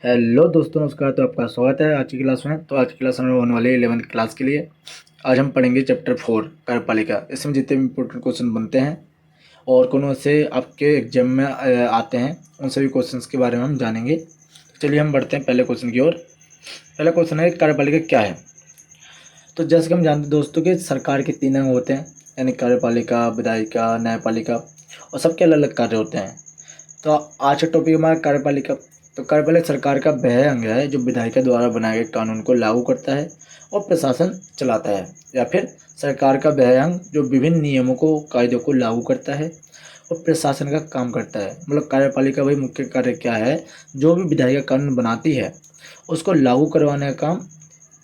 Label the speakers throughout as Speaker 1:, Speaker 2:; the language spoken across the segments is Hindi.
Speaker 1: हेलो दोस्तों, नमस्कार। तो आपका स्वागत है आज की क्लास में। तो आज की क्लास में होने वाली है 11वीं क्लास के लिए। आज हम पढ़ेंगे चैप्टर 4 कार्यपालिका। इसमें जितने भी इंपॉर्टेंट क्वेश्चन बनते हैं और कौन से आपके एग्जाम में आते हैं, उन सभी क्वेश्चंस के बारे में हम जानेंगे। चलिए हम बढ़ते हैं पहले क्वेश्चन की ओर। पहला क्वेश्चन है, कार्यपालिका क्या है। तो जैसे कि हम जानते हैं दोस्तों कि सरकार के 3 अंग होते हैं, यानी कार्यपालिका, विधायिका, न्यायपालिका, और सबके अलग अलग कार्य होते हैं। तो आज का टॉपिक हमारा कार्यपालिका। तो कार्यपालिका सरकार का वह अंग है जो विधायिका द्वारा बनाए गए कानून को लागू करता है और प्रशासन चलाता है, या फिर सरकार का वह अंग जो विभिन्न नियमों को, कायदों को लागू करता है और प्रशासन का काम करता है। मतलब कार्यपालिका भाई मुख्य कार्य क्या है, जो भी विधायिका कानून बनाती है उसको लागू करवाने का काम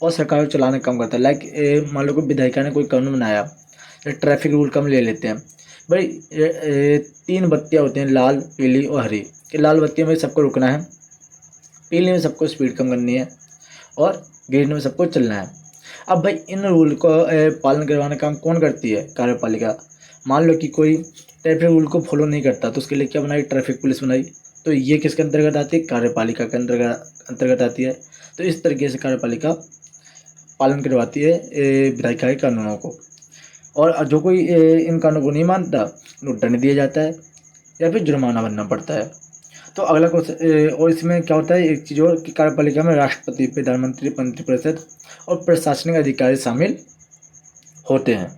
Speaker 1: और सरकार को चलाने का काम करता है। लाइक मान लो कोई विधायिका ने कोई कानून बनाया, ट्रैफिक रूल का हम ले लेते हैं भाई। 3 बत्तियाँ होती हैं, लाल, पीली और हरी। कि लाल बत्तियों में सबको रुकना है, पीली में सबको स्पीड कम करनी है और ग्रीन में सबको चलना है। अब भाई इन रूल को पालन करवाने का काम कौन करती है, कार्यपालिका। मान लो कि कोई ट्रैफिक रूल को फॉलो नहीं करता, तो उसके लिए क्या बनाई, ट्रैफिक पुलिस बनाई। तो ये किसके अंतर्गत आती है, कार्यपालिका के अंतर्गत आती है। तो इस तरीके से कार्यपालिका पालन करवाती है विधायिका के कानूनों को। और जो कोई इन कानूनों को नहीं मानता, उनको दंड दिया जाता है या फिर जुर्माना भरना पड़ता है। तो अगला क्वेश्चन, और इसमें क्या होता है, एक चीज़ और कि कार्यपालिका में राष्ट्रपति, प्रधानमंत्री, मंत्रिपरिषद और प्रशासनिक अधिकारी शामिल होते हैं।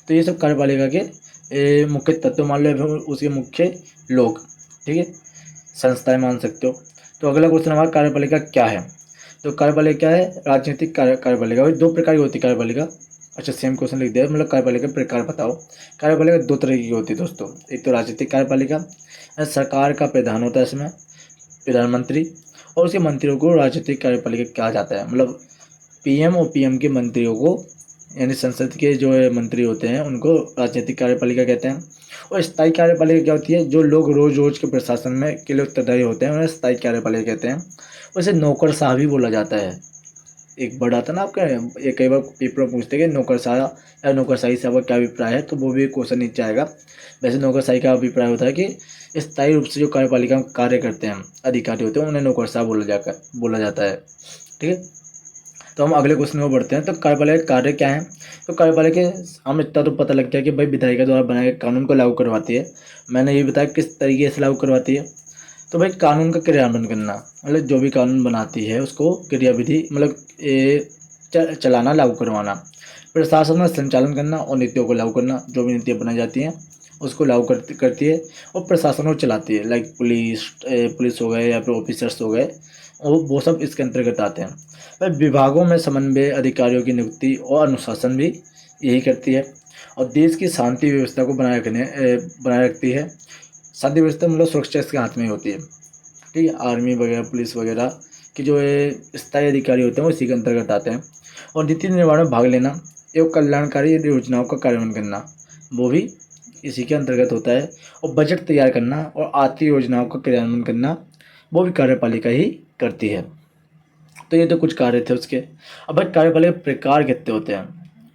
Speaker 1: तो ये सब कार्यपालिका के मुख्य तत्व मान लो, उसके मुख्य लोग, ठीक है, संस्थाएं मान सकते हो। तो अगला क्वेश्चन हमारा, कार्यपालिका क्या है। तो कार्यपालिका क्या है, राजनीतिक कार्यपालिका। भाई 2 प्रकार की होती है कार्यपालिका। अच्छा, सेम क्वेश्चन लिख दिया, मतलब कार्यपालिका प्रकार बताओ। कार्यपालिका 2 तरह की होती है दोस्तों। एक तो राजनीतिक कार्यपालिका, सरकार का प्रधान होता है इसमें, प्रधानमंत्री, और उसके मंत्रियों को राजनीतिक कार्यपालिका कहा जाता है। मतलब पीएम और पीएम के मंत्रियों को, यानी संसद के जो मंत्री होते हैं उनको राजनीतिक कार्यपालिका कहते हैं। और स्थायी कार्यपालिका क्या होती है, जो लोग रोज रोज के प्रशासन में के लिए उत्तरदायी होते हैं, उन्हें स्थायी कार्यपालिका कहते हैं। उसे नौकरशाह भी बोला जाता है। एक वर्ड आता है ना आपका, ये कई बार पेपर में पूछते हैं कि नौकरशाह या नौकरशाही से आपका क्या अभिप्राय है, तो वो भी क्वेश्चन नीचे आएगा। वैसे नौकरशाही का अभिप्राय होता है कि स्थायी रूप से जो कार्यपालिका में कार्य करते हैं, अधिकारी होते हैं, उन्हें नौकरशाह बोला जाता है। ठीक है। तो हम अगले क्वेश्चन में बढ़ते हैं। तो कार्यपालिका कार्य क्या है। तो कार्यपालिका, हम इतना तो पता लग गया कि भाई विधायिका द्वारा बनाए गए कानून को लागू करवाती है। मैंने ये बताया किस तरीके से लागू करवाती है। तो भाई कानून का क्रियान्वयन करना, मतलब जो भी कानून बनाती है उसको क्रियाविधि, मतलब चलाना, लागू करवाना। प्रशासन में संचालन करना और नीतियों को लागू करना, जो भी नीतियाँ बनाई जाती हैं उसको लागू करती है और प्रशासन को चलाती है। लाइक पुलिस हो गए या फिर ऑफिसर्स हो गए, और वो सब इसके अंतर्गत आते हैं। भाई विभागों में समन्वय, अधिकारियों की नियुक्ति और अनुशासन भी यही करती है। और देश की शांति व्यवस्था को बनाए रखती है। शांति व्यवस्था मतलब सुरक्षा इसके हाथ में ही होती है। ठीक है। आर्मी वगैरह, पुलिस वगैरह के जो स्थायी अधिकारी होते हैं वो इसी के अंतर्गत आते हैं। और नीति निर्माण में भाग लेना एवं कल्याणकारी योजनाओं का कार्यान्वयन करना, वो भी इसी के अंतर्गत होता है। और बजट तैयार करना और आर्थिक योजनाओं का क्रियान्वयन करना, वो भी कार्यपालिका ही करती है। तो ये तो कुछ कार्य थे उसके। अब भाई कार्यपालिका प्रकार कितने होते हैं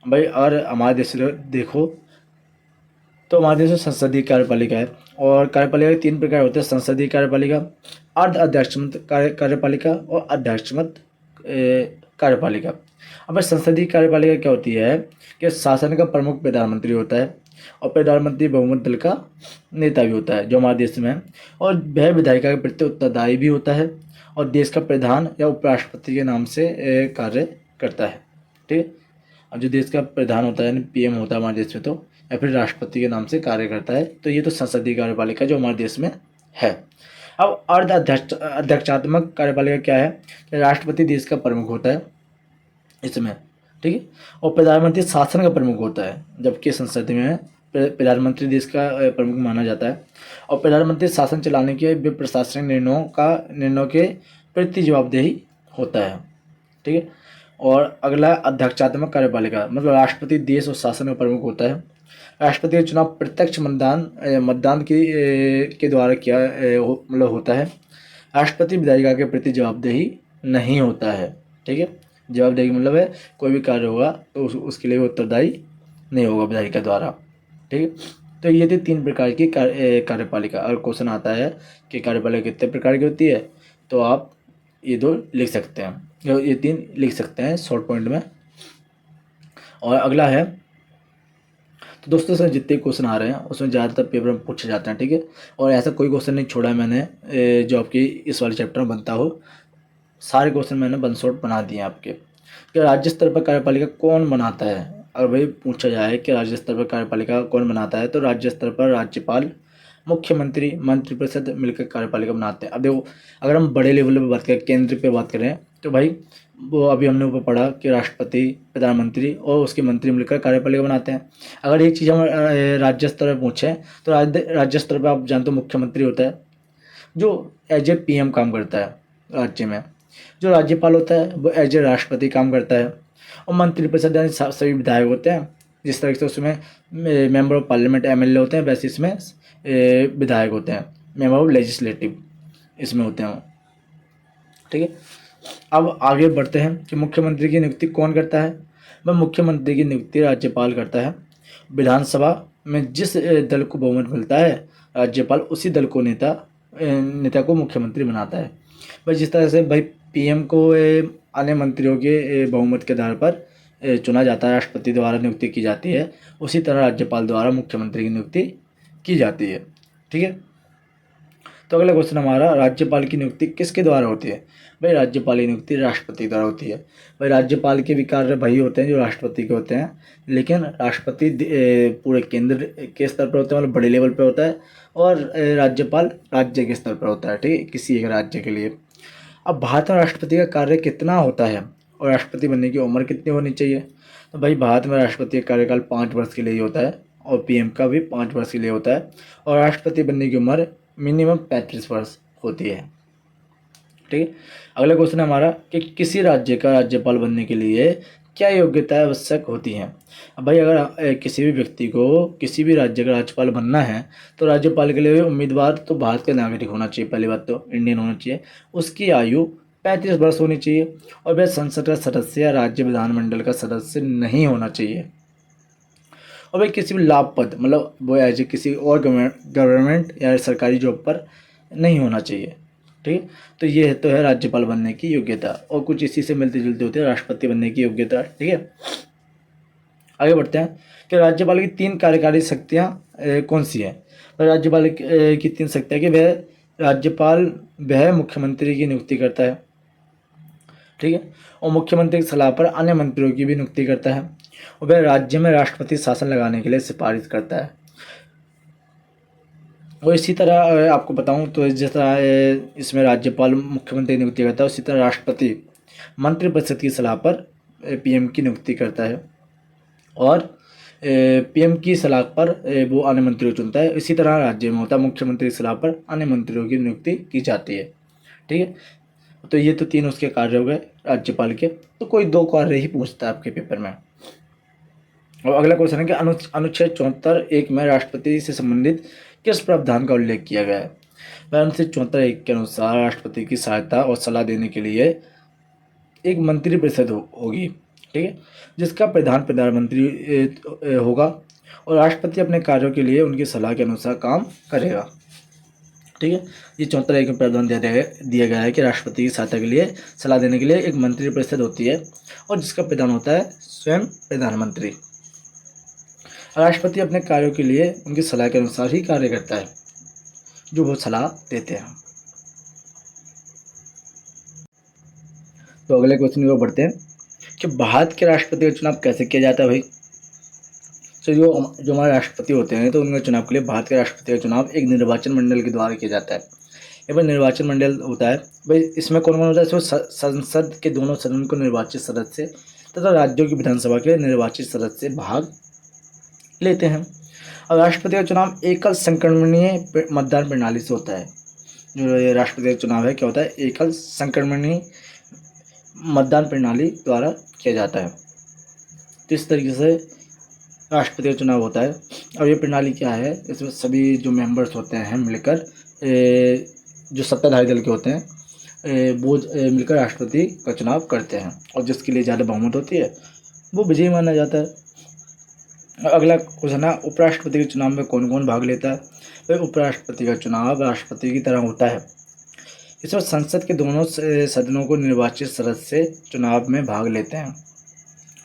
Speaker 1: भाई। और हमारे देश में देखो तो हमारे देश में संसदीय कार्यपालिका है, और कार्यपालिका के 3 प्रकार होते हैं, संसदीय कार्यपालिका, अर्ध अध्यक्षमत कार्यपालिका और अध्यक्षमत कार्यपालिका। अब भाई संसदीय कार्यपालिका क्या होती है कि शासन का प्रमुख प्रधानमंत्री होता है, और प्रधानमंत्री बहुमत दल का नेता भी होता है जो हमारे देश में है। और वह विधायिका के प्रति उत्तरदायी भी होता है, और देश का प्रधान या उपराष्ट्रपति के नाम से कार्य करता है। ठीक है। अब जो देश का प्रधान होता है, यानी पीएम होता है हमारे देश में, तो या फिर राष्ट्रपति के नाम से कार्य करता है। तो ये तो संसदीय कार्यपालिका जो हमारे देश में है। अब अध्यक्षात्मक कार्यपालिका क्या है कि राष्ट्रपति देश का प्रमुख होता है इसमें। ठीक है। और प्रधानमंत्री शासन का प्रमुख होता है, जबकि संसद में प्रधानमंत्री देश का प्रमुख माना जाता है। और प्रधानमंत्री शासन चलाने के प्रशासनिक निर्णयों के प्रति जवाबदेही होता है। ठीक है। और अगला अध्यक्षात्मक कार्यपालिका, मतलब राष्ट्रपति देश और शासन का प्रमुख होता है। राष्ट्रपति का चुनाव प्रत्यक्ष मतदान के द्वारा मतलब होता है। राष्ट्रपति विधायिका के प्रति जवाबदेही नहीं होता है। ठीक है। जवाबदेही मतलब है कोई भी कार्य होगा तो उसके लिए वो उत्तरदायी नहीं होगा विधायिका द्वारा। ठीक है। तो ये थी 3 प्रकार की कार्यपालिका। और क्वेश्चन आता है कि कार्यपालिका कितने प्रकार की होती है, तो आप ये 2 लिख सकते हैं, ये 3 लिख सकते हैं शॉर्ट पॉइंट में। और अगला है, तो दोस्तों सर जितने क्वेश्चन आ रहे हैं उसमें ज़्यादातर पेपर में पूछे जाते हैं, ठीक है। और ऐसा कोई क्वेश्चन नहीं छोड़ा है मैंने जो आपकी इस वाले चैप्टर में बनता हो। सारे क्वेश्चन मैंने वन शॉट बना दिए हैं आपके। कि राज्य स्तर पर कार्यपालिका कौन बनाता है, अगर भाई पूछा जाए कि राज्य स्तर पर कार्यपालिका कौन बनाता है, तो राज्य स्तर पर राज्यपाल, मुख्यमंत्री, मंत्रिपरिषद मिलकर कार्यपालिका बनाते हैं। अब देखो, अगर हम बड़े लेवल पर बात करें, केंद्र पे बात करें, तो भाई वो अभी हमने ऊपर पढ़ा कि राष्ट्रपति, प्रधानमंत्री और उसके मंत्री मिलकर कार्यपालिका बनाते हैं। अगर ये चीज़ हम राज्य स्तर पर पूछें, तो राज्य स्तर पर आप जानते हो मुख्यमंत्री होता है, जो एज ए पीएम काम करता है राज्य में। जो राज्यपाल होता है वो एज ए राष्ट्रपति काम करता है। और मंत्रिपरिषद यानी सभी विधायक होते हैं। जिस तरह से उसमें मेंबर ऑफ पार्लियामेंट एमएलए होते हैं, वैसे इसमें विधायक होते हैं, मेंबर ऑफ लेजिस्लेटिव इसमें होते हैं, ठीक है। अब आगे बढ़ते हैं कि मुख्यमंत्री की नियुक्ति कौन करता है। वह मुख्यमंत्री की नियुक्ति राज्यपाल करता है। विधानसभा में जिस दल को बहुमत मिलता है, राज्यपाल उसी दल को नेता को मुख्यमंत्री बनाता है। भाई जिस तरह से भाई पीएम को अन्य मंत्रियों के बहुमत के आधार पर चुना जाता है, राष्ट्रपति द्वारा नियुक्ति की जाती है, उसी तरह राज्यपाल द्वारा मुख्यमंत्री की नियुक्ति की जाती है, ठीक है। तो अगला क्वेश्चन हमारा, राज्यपाल की नियुक्ति किसके द्वारा होती है। भाई राज्यपाल की नियुक्ति राष्ट्रपति द्वारा होती है। भाई राज्यपाल के भी कार्य वही होते हैं जो राष्ट्रपति के होते हैं, लेकिन राष्ट्रपति पूरे केंद्र के स्तर पर होता है, मतलब बड़े लेवल पर होता है, और राज्यपाल राज्य के स्तर पर होता है, ठीक है, किसी एक राज्य के लिए। अब भारत में राष्ट्रपति का कार्य कितना होता है और राष्ट्रपति बनने की उम्र कितनी होनी चाहिए। तो भाई भारत में राष्ट्रपति का कार्यकाल 5 वर्ष के लिए ही होता है, और पीएम का भी 5 वर्ष के लिए होता है, और राष्ट्रपति बनने की उम्र मिनिमम 35 वर्ष होती है, ठीक है। अगला क्वेश्चन है हमारा कि किसी राज्य का राज्यपाल बनने के लिए क्या योग्यता आवश्यक होती हैं। अब भाई अगर किसी भी व्यक्ति को किसी भी राज्य का राज्यपाल बनना है, तो राज्यपाल के लिए उम्मीदवार तो भारत का नागरिक होना चाहिए, पहली बात तो इंडियन होना चाहिए, उसकी आयु 35 वर्ष होनी चाहिए, और वह संसद का सदस्य या राज्य विधानमंडल का सदस्य नहीं होना चाहिए, और भाई किसी भी लाभ पद, मतलब वो एज ए किसी और गवर्नमेंट या सरकारी जॉब पर नहीं होना चाहिए, ठीक है। तो ये तो है राज्यपाल बनने की योग्यता, और कुछ इसी से मिलती जुलती होती है राष्ट्रपति बनने की योग्यता, ठीक है। आगे बढ़ते हैं कि राज्यपाल की 3 कार्यकारी शक्तियाँ कौन सी है। राज्यपाल की 3 शक्तियाँ कि वह मुख्यमंत्री की नियुक्ति करता है, ठीक है, और मुख्यमंत्री की सलाह पर अन्य मंत्रियों की भी नियुक्ति करता है, और वह राज्य में राष्ट्रपति शासन लगाने के लिए सिफारिश करता है। और इसी तरह आपको बताऊं तो जैसा इसमें राज्यपाल मुख्यमंत्री की नियुक्ति करता है, उसी तरह राष्ट्रपति मंत्रिपरिषद की सलाह पर पीएम की नियुक्ति करता है, और पीएम की सलाह पर वो अन्य मंत्रियों चुनता है। इसी तरह राज्य में होता है, मुख्यमंत्री की सलाह पर अन्य मंत्रियों की नियुक्ति की जाती है, ठीक है। तो ये तो 3 उसके कार्य हो गए राज्यपाल के। तो कोई 2 कार्य ही पूछता है आपके पेपर में। और अगला क्वेश्चन है कि अनुच्छेद 74(1) में राष्ट्रपति से संबंधित किस प्रावधान का उल्लेख किया गया है। वह अनुच्छेद 74(1) के अनुसार राष्ट्रपति की सहायता और सलाह देने के लिए एक मंत्रिपरिषद होगी, ठीक है, जिसका प्रधानमंत्री होगा, और राष्ट्रपति अपने कार्यों के लिए उनकी सलाह के अनुसार काम करेगा, ठीक है। ये 74(1) में प्रावधान दिया गया है कि राष्ट्रपति की सहायता के लिए, सलाह देने के लिए एक मंत्रिपरिषद होती है, और जिसका प्रधान होता है स्वयं प्रधानमंत्री। राष्ट्रपति अपने कार्यों के लिए उनकी सलाह के अनुसार ही कार्य करता है, जो वो सलाह देते हैं। तो अगले क्वेश्चन की ओर बढ़ते हैं कि भारत के राष्ट्रपति का चुनाव कैसे किया जाता है। भाई तो जो हमारे राष्ट्रपति होते हैं, तो उनके चुनाव के लिए भारत के राष्ट्रपति का चुनाव एक निर्वाचन मंडल के द्वारा किया जाता है। ये भाई निर्वाचन मंडल होता है, भाई इसमें कौन कौन होता है। इसमें संसद के दोनों सदन को निर्वाचित सदस्य तथा राज्यों की विधानसभा के निर्वाचित सदस्य भाग लेते हैं। और राष्ट्रपति का चुनाव एकल संक्रमणीय मतदान प्रणाली से होता है। जो ये राष्ट्रपति का चुनाव है क्या होता है, एकल संक्रमणीय मतदान प्रणाली द्वारा किया जाता है। तो इस तरीके से राष्ट्रपति का चुनाव होता है। और ये प्रणाली क्या है, इसमें सभी जो मेंबर्स होते हैं मिलकर जो सत्ताधारी दल के होते हैं वो मिलकर राष्ट्रपति का चुनाव करते हैं, और जिसके लिए ज़्यादा बहुमत होती है वो विजयी माना जाता है। अगला क्वेश्चन है, उपराष्ट्रपति के चुनाव में कौन कौन भाग लेता है। भाई उपराष्ट्रपति का चुनाव राष्ट्रपति की तरह होता है, इसमें संसद के दोनों सदनों को निर्वाचित सदस्य चुनाव में भाग लेते हैं।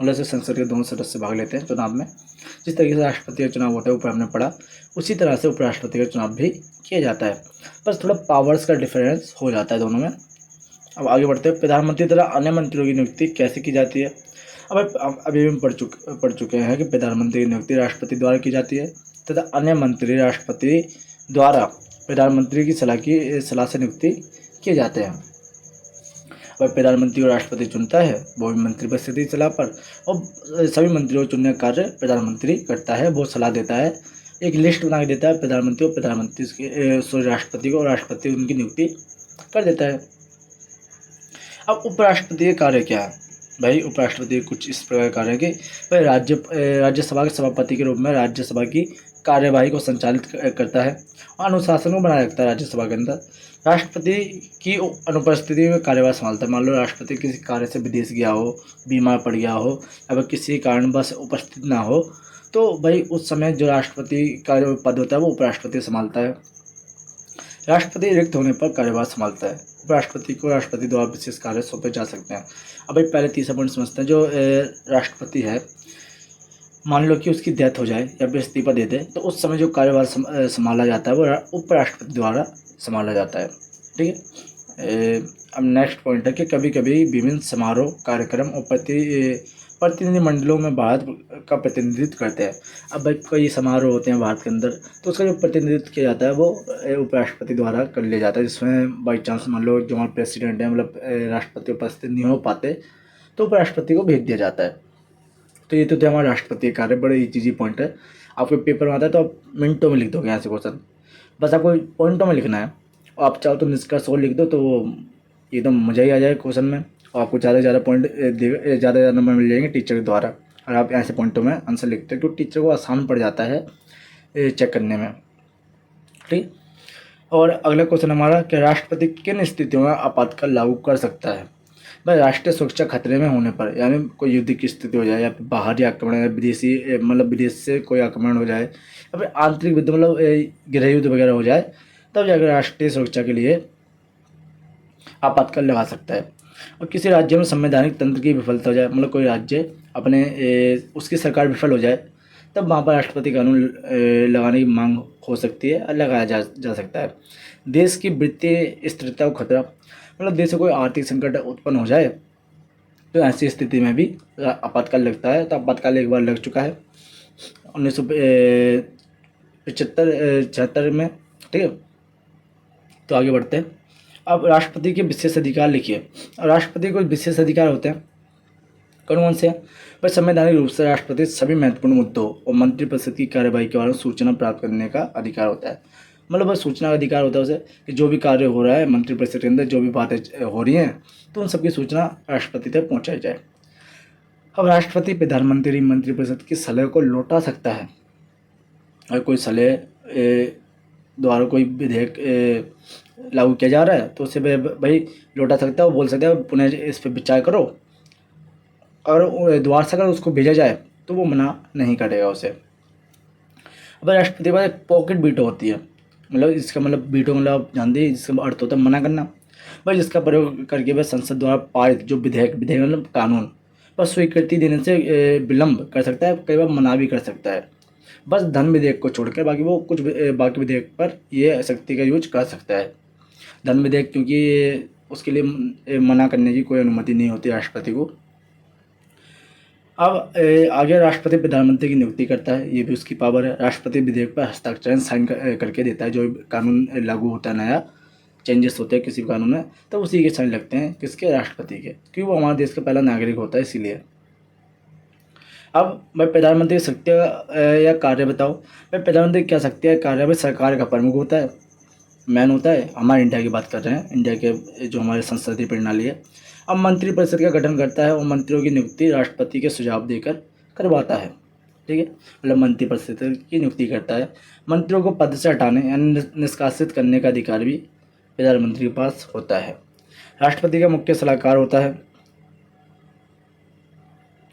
Speaker 1: मतलब से संसद के दोनों सदस्य भाग लेते हैं चुनाव में। जिस तरीके से राष्ट्रपति का चुनाव होता है ऊपर हमने पढ़ा, उसी तरह से उपराष्ट्रपति का चुनाव भी किया जाता है। बस थोड़ा पावर्स का डिफरेंस हो जाता है दोनों में। अब आगे बढ़ते हैं। प्रधानमंत्री द्वारा अन्य मंत्रियों की नियुक्ति कैसे की जाती है। अब अभी हम पढ़ चुके हैं कि प्रधानमंत्री की नियुक्ति राष्ट्रपति द्वारा की जाती है तथा अन्य मंत्री राष्ट्रपति द्वारा प्रधानमंत्री की सलाह से नियुक्ति किए जाते हैं। वह प्रधानमंत्री को राष्ट्रपति चुनता है, वो भी मंत्रिपरिषद की सलाह पर, और सभी मंत्रियों को चुनने का कार्य प्रधानमंत्री करता है। वो सलाह देता है, एक लिस्ट बना के देता है प्रधानमंत्री को, राष्ट्रपति को, और राष्ट्रपति उनकी नियुक्ति कर देता है। अब उपराष्ट्रपति के कार्य क्या है भाई। उपराष्ट्रपति कुछ इस प्रकार कार्य है कि भाई राज्यसभा के सभापति के रूप में राज्यसभा की कार्यवाही को संचालित करता है और अनुशासन को बनाए रखता है राज्यसभा के अंदर। राष्ट्रपति की अनुपस्थिति में कार्यभार संभालता है। मान लो राष्ट्रपति किसी कार्य से विदेश गया हो, बीमार पड़ गया हो, या किसी कारणवश उपस्थित ना हो, तो भाई उस समय जो राष्ट्रपति का जो पद होता है वो उपराष्ट्रपति संभालता है। राष्ट्रपति रिक्त होने पर कार्यभार संभालता है। उपराष्ट्रपति को राष्ट्रपति द्वारा विशेष कार्य सौंपे जा सकते हैं। अब भाई पहले तीसरा पॉइंट समझते हैं। जो राष्ट्रपति है, मान लो कि उसकी डेथ हो जाए या फिर इस्तीफा दे दे, तो उस समय जो कार्यभार संभाला जाता है वो उपराष्ट्रपति द्वारा संभाला जाता है। ठीक है। अब नेक्स्ट पॉइंट है कि कभी कभी विभिन्न समारोह, कार्यक्रम और प्रतिनिधिमंडलों में भारत का प्रतिनिधित्व करते हैं। अब भाई कई समारोह होते हैं भारत के अंदर, तो उसका जो प्रतिनिधित्व किया जाता है वो उपराष्ट्रपति द्वारा कर लिया जाता है। जिसमें बाई चांस मान लो जो हमारे प्रेसिडेंट है, मतलब राष्ट्रपति उपस्थित नहीं हो पाते, तो उपराष्ट्रपति को भेज दिया जाता है। तो ये तो थे हमारे राष्ट्रपति कार्य। बड़े इजी पॉइंट है। आपके पेपर में आता है तो आप मिनटों में लिख दोगे यहाँ से क्वेश्चन, बस आपको पॉइंटों में लिखना है। और आप चाहो तो निष्कर्ष और लिख दो तो एकदम मज़ा ही आ जाए क्वेश्चन में, और आपको ज़्यादा से ज़्यादा पॉइंट ज़्यादा नंबर मिल जाएंगे टीचर के द्वारा। और आप ऐसे पॉइंटों में आंसर लिखते हो तो टीचर को आसान पड़ जाता है चेक करने में। ठीक। और अगला क्वेश्चन हमारा कि राष्ट्रपति किन स्थितियों में आपातकाल लागू कर सकता है। भाई राष्ट्रीय सुरक्षा खतरे में होने पर, यानी कोई युद्ध की स्थिति हो जाए, या फिर बाहरी आक्रमण, या विदेशी मतलब विदेश से कोई आक्रमण हो जाए, या फिर आंतरिक युद्ध मतलब गृह युद्ध वगैरह हो जाए, तब जाकर राष्ट्रीय सुरक्षा के लिए आपातकाल लगा सकता है। और किसी राज्य में संवैधानिक तंत्र की विफलता हो जाए, मतलब कोई राज्य अपने उसकी सरकार विफल हो जाए, तब वहाँ पर राष्ट्रपति कानून लगाने की मांग हो सकती है और लगाया जा सकता है। देश की वित्तीय स्थिरता को खतरा, मतलब देश में कोई आर्थिक संकट उत्पन्न हो जाए तो ऐसी स्थिति में भी आपातकाल लगता है। तो आपातकाल एक बार लग चुका है 1976 में। ठीक है। तो आगे बढ़ते हैं। अब राष्ट्रपति के विशेष अधिकार लिखिए। राष्ट्रपति को विशेष अधिकार होते हैं, कौन से हैं। पर संवैधानिक रूप से राष्ट्रपति सभी महत्वपूर्ण मुद्दों और मंत्रिपरिषद की कार्यवाही के बारे में सूचना प्राप्त करने का अधिकार होता है। मतलब बस सूचना का अधिकार होता है उसे कि जो भी कार्य हो रहा है मंत्रिपरिषद के अंदर, जो भी बातें हो रही हैं, तो उन सबकी सूचना राष्ट्रपति तक पहुँचाई जाए। अब राष्ट्रपति प्रधानमंत्री मंत्रिपरिषद की सलाह को लौटा सकता है। अगर कोई सलाह द्वारा कोई विधेयक लागू किया जा रहा है तो उसे भाई लौटा सकता है। वो बोल सकता है पुनः इस पर विचार करो, और दोबारा से अगर उसको भेजा जाए तो वो मना नहीं करेगा उसे। अब राष्ट्रपति के पास एक पॉकेट वीटो होती है, मतलब इसका मतलब वीटो मतलब आप जानते हैं जिसका अर्थ होता है मना करना। भाई जिसका प्रयोग करके वह संसद द्वारा पारित जो विधेयक मतलब कानून पर स्वीकृति देने से विलंब कर सकता है, कई बार मना भी कर सकता है। बस धन विधेयक को छोड़कर बाकी वो कुछ बाकी विधेयक पर ये शक्ति का यूज कर सकता है। धन विधेयक क्योंकि उसके लिए मना करने की कोई अनुमति नहीं होती राष्ट्रपति को। अब आगे राष्ट्रपति प्रधानमंत्री की नियुक्ति करता है, ये भी उसकी पावर है। राष्ट्रपति विधेयक पर हस्ताक्षर साइन करके देता है। जो कानून लागू होता है, नया चेंजेस होते हैं किसी भी कानून में, तो उसी के साइन लगते हैं किसके, राष्ट्रपति के, क्योंकि वो हमारे देश का पहला नागरिक होता है इसीलिए। अब भाई प्रधानमंत्री की शक्ति या कार्य बताओ। भाई प्रधानमंत्री क्या शक्ति है कार्य में सरकार का प्रमुख होता है, मैन होता है। हमारे इंडिया की बात कर रहे हैं, इंडिया के जो हमारे संसदीय प्रणाली है। अब मंत्रिपरिषद का गठन करता है और मंत्रियों की नियुक्ति राष्ट्रपति के सुझाव देकर करवाता है। ठीक है। मतलब मंत्रिपरिषद की नियुक्ति करता है। मंत्रियों को पद से हटाने यानी निष्कासित करने का अधिकार भी प्रधानमंत्री के पास होता है। राष्ट्रपति का मुख्य सलाहकार होता है।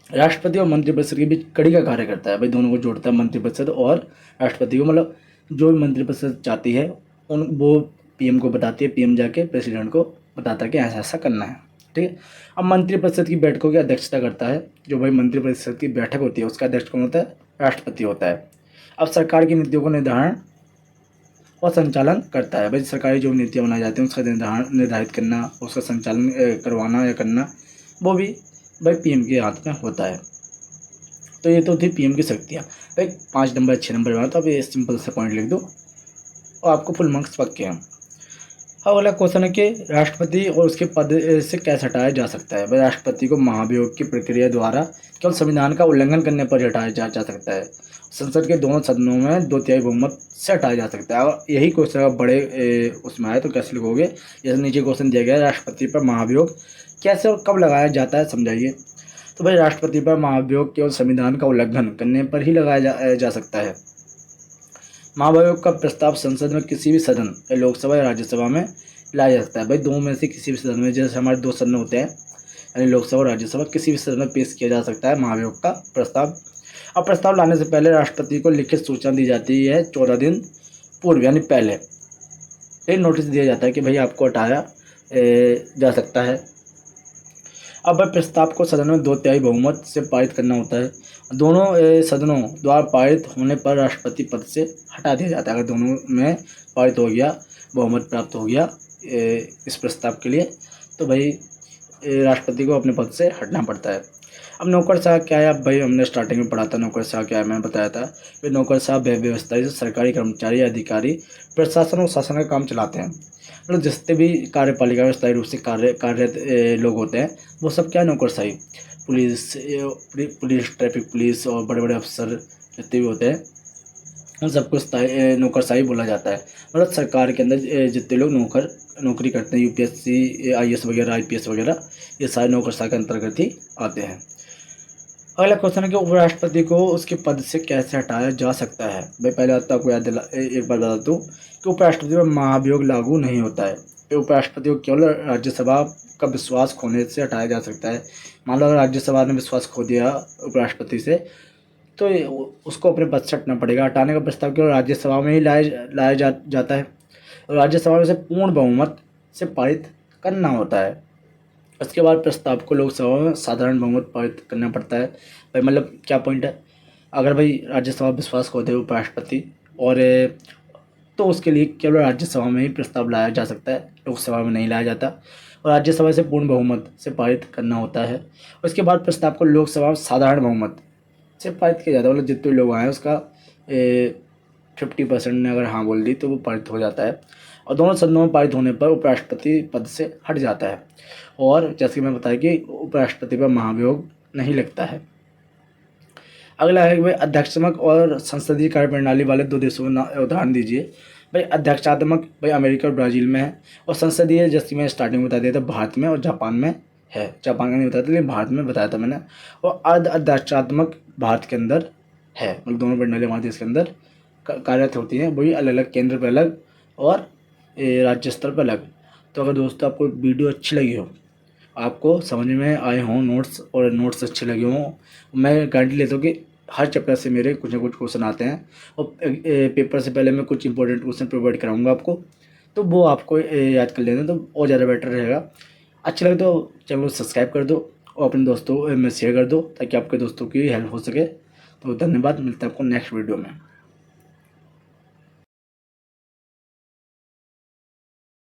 Speaker 1: राष्ट्रपति और मंत्रिपरिषद के बीच कड़ी का कार्य करता है। भाई दोनों को जोड़ता है मंत्रिपरिषद और राष्ट्रपति को। मतलब जो भी मंत्रिपरिषद चाहती है वो पीएम को बताती है, पीएम जाके प्रेसिडेंट को बताता है कि ऐसा ऐसा करना है। ठीक है। अब मंत्रिपरिषद की बैठकों की अध्यक्षता करता है, जो भाई मंत्रिपरिषद की बैठक होती है उसका अध्यक्ष कौन होता है? राष्ट्रपति होता है। अब सरकार की नीतियों को निर्धारण और संचालन करता है। भाई सरकारी जो नीतियाँ बनाई जाती हैं उसका निर्धारित करना, उसका संचालन करवाना या करना, वो भी भाई पीएम के हाथ में होता है। तो ये तो थी पीएम की शक्तियाँ। भाई 5 नंबर 6 नंबर में तो अब ये सिंपल से पॉइंट लिख दो और आपको फुल मार्क्स पक्के हैं। अब अगला क्वेश्चन है कि राष्ट्रपति और उसके पद से कैसे हटाया जा सकता है? भाई राष्ट्रपति को महाभियोग की प्रक्रिया द्वारा केवल संविधान का उल्लंघन करने पर हटाया जा सकता है। संसद के दोनों सदनों में 2/3 बहुमत से हटाया जा सकता है। और यही क्वेश्चन अगर बड़े उसमें आए तो कैसे लिखोगे? जैसे नीचे क्वेश्चन दिया गया है, राष्ट्रपति पर महाभियोग कैसे और कब लगाया जाता है, समझाइए। तो भाई राष्ट्रपति पर महाभियोग केवल संविधान का उल्लंघन करने पर ही लगाया जा सकता है। महाभियोग का प्रस्ताव संसद में किसी भी सदन, लोकसभा या राज्यसभा में लाया जा सकता है। भाई दो में से किसी भी सदन में, जैसे हमारे 2 सदन होते हैं यानी लोकसभा और राज्यसभा, किसी भी सदन में पेश किया जा सकता है महाभियोग का प्रस्ताव। अब प्रस्ताव लाने से पहले राष्ट्रपति को लिखित सूचना दी जाती है 14 दिन पूर्व यानी पहले। एक नोटिस दिया जाता है कि भाई आपको हटाया जा सकता है। अब प्रस्ताव को सदन में 2/3 बहुमत से पारित करना होता है। दोनों सदनों द्वारा पारित होने पर राष्ट्रपति पद से हटा दिया जाता है। अगर दोनों में पारित हो गया, बहुमत प्राप्त हो गया इस प्रस्ताव के लिए, तो भाई राष्ट्रपति को अपने पद से हटना पड़ता है। अब नौकरशाह क्या है? अब भाई हमने स्टार्टिंग में पढ़ा था नौकरशाह क्या है, मैंने बताया था कि नौकरशाह व्यवस्था से सरकारी कर्मचारी, अधिकारी प्रशासन और शासन का काम चलाते हैं। मतलब जितने भी कार्यपालिका में स्थायी रूप से कार्यरत लोग होते हैं वो सब क्या है? नौकरशाही। पुलिस, ट्रैफिक पुलिस और बड़े बड़े अफसर जितने भी होते हैं उन सबको नौकरशाही बोला जाता है। मतलब सरकार के अंदर जितने लोग नौकरी करते हैं, यूपीएससी, आईएएस वगैरह, आईपीएस वगैरह, ये सारे नौकरशाह के अंतर्गत ही आते हैं। अगला क्वेश्चन है कि उपराष्ट्रपति को उसके पद से कैसे हटाया जा सकता है? भाई पहले बात तो आपको एक बार बता दूँ कि उपराष्ट्रपति पर महाभियोग लागू नहीं होता है। उपराष्ट्रपति को केवल राज्यसभा का विश्वास खोने से हटाया जा सकता है। मान लो अगर राज्यसभा ने विश्वास खो दिया उपराष्ट्रपति से, तो उसको अपने पद से हटना पड़ेगा। हटाने का प्रस्ताव केवल राज्यसभा में ही लाया जाता है और राज्यसभा में से पूर्ण बहुमत से पारित करना होता है। उसके बाद प्रस्ताव को लोकसभा में साधारण बहुमत पारित करना पड़ता है। भाई मतलब क्या पॉइंट है? अगर भाई राज्यसभा विश्वास खो दे उपराष्ट्रपति और तो उसके लिए केवल राज्यसभा में ही प्रस्ताव लाया जा सकता है, लोकसभा में नहीं लाया जाता। और राज्यसभा से पूर्ण बहुमत से पारित करना होता है। उसके बाद प्रस्ताव को लोकसभा में साधारण बहुमत से पारित किया जाता है। मतलब जितने लोग आए उसका 50% ने अगर हाँ बोल दी तो वो पारित हो जाता है। और दोनों सदनों में पारित होने पर उपराष्ट्रपति पद से हट जाता है। और जैसे कि मैं बताया कि उपराष्ट्रपति पर महाभियोग नहीं लगता है। अगला है कि भाई अध्यक्षात्मक और संसदीय कार्यप्रणाली वाले 2 देशों का उदाहरण दीजिए। भाई अध्यक्षात्मक भाई अमेरिका और ब्राज़ील में है, और संसदीय जैसे मैं स्टार्टिंग में बता दिया था भारत में और जापान में है। जापान का नहीं बताया था लेकिन भारत में बताया था मैंने। और अर्ध अध्यक्षात्मक भारत के अंदर है, मतलब दोनों प्रणाली हमारे देश के अंदर कार्यरत होती हैं, वही अलग अलग, केंद्र पर अलग और राज्य स्तर पर अलग। तो अगर दोस्तों आपको वीडियो अच्छी लगी हो, आपको समझ में आए हों नोट्स अच्छे लगे हों, मैं गारंटी लेता हूँ कि हर चैप्टर से मेरे कुछ ना कुछ क्वेश्चन आते हैं और पेपर से पहले मैं कुछ इंपॉर्टेंट क्वेश्चन प्रोवाइड कराऊंगा आपको, तो वो आपको याद कर लेना तो और ज़्यादा बेटर रहेगा। अच्छा लगे तो चैनल को सब्सक्राइब कर दो और अपने दोस्तों में शेयर कर दो ताकि आपके दोस्तों की हेल्प हो सके। तो धन्यवाद, मिलते हैं आपको नेक्स्ट वीडियो में।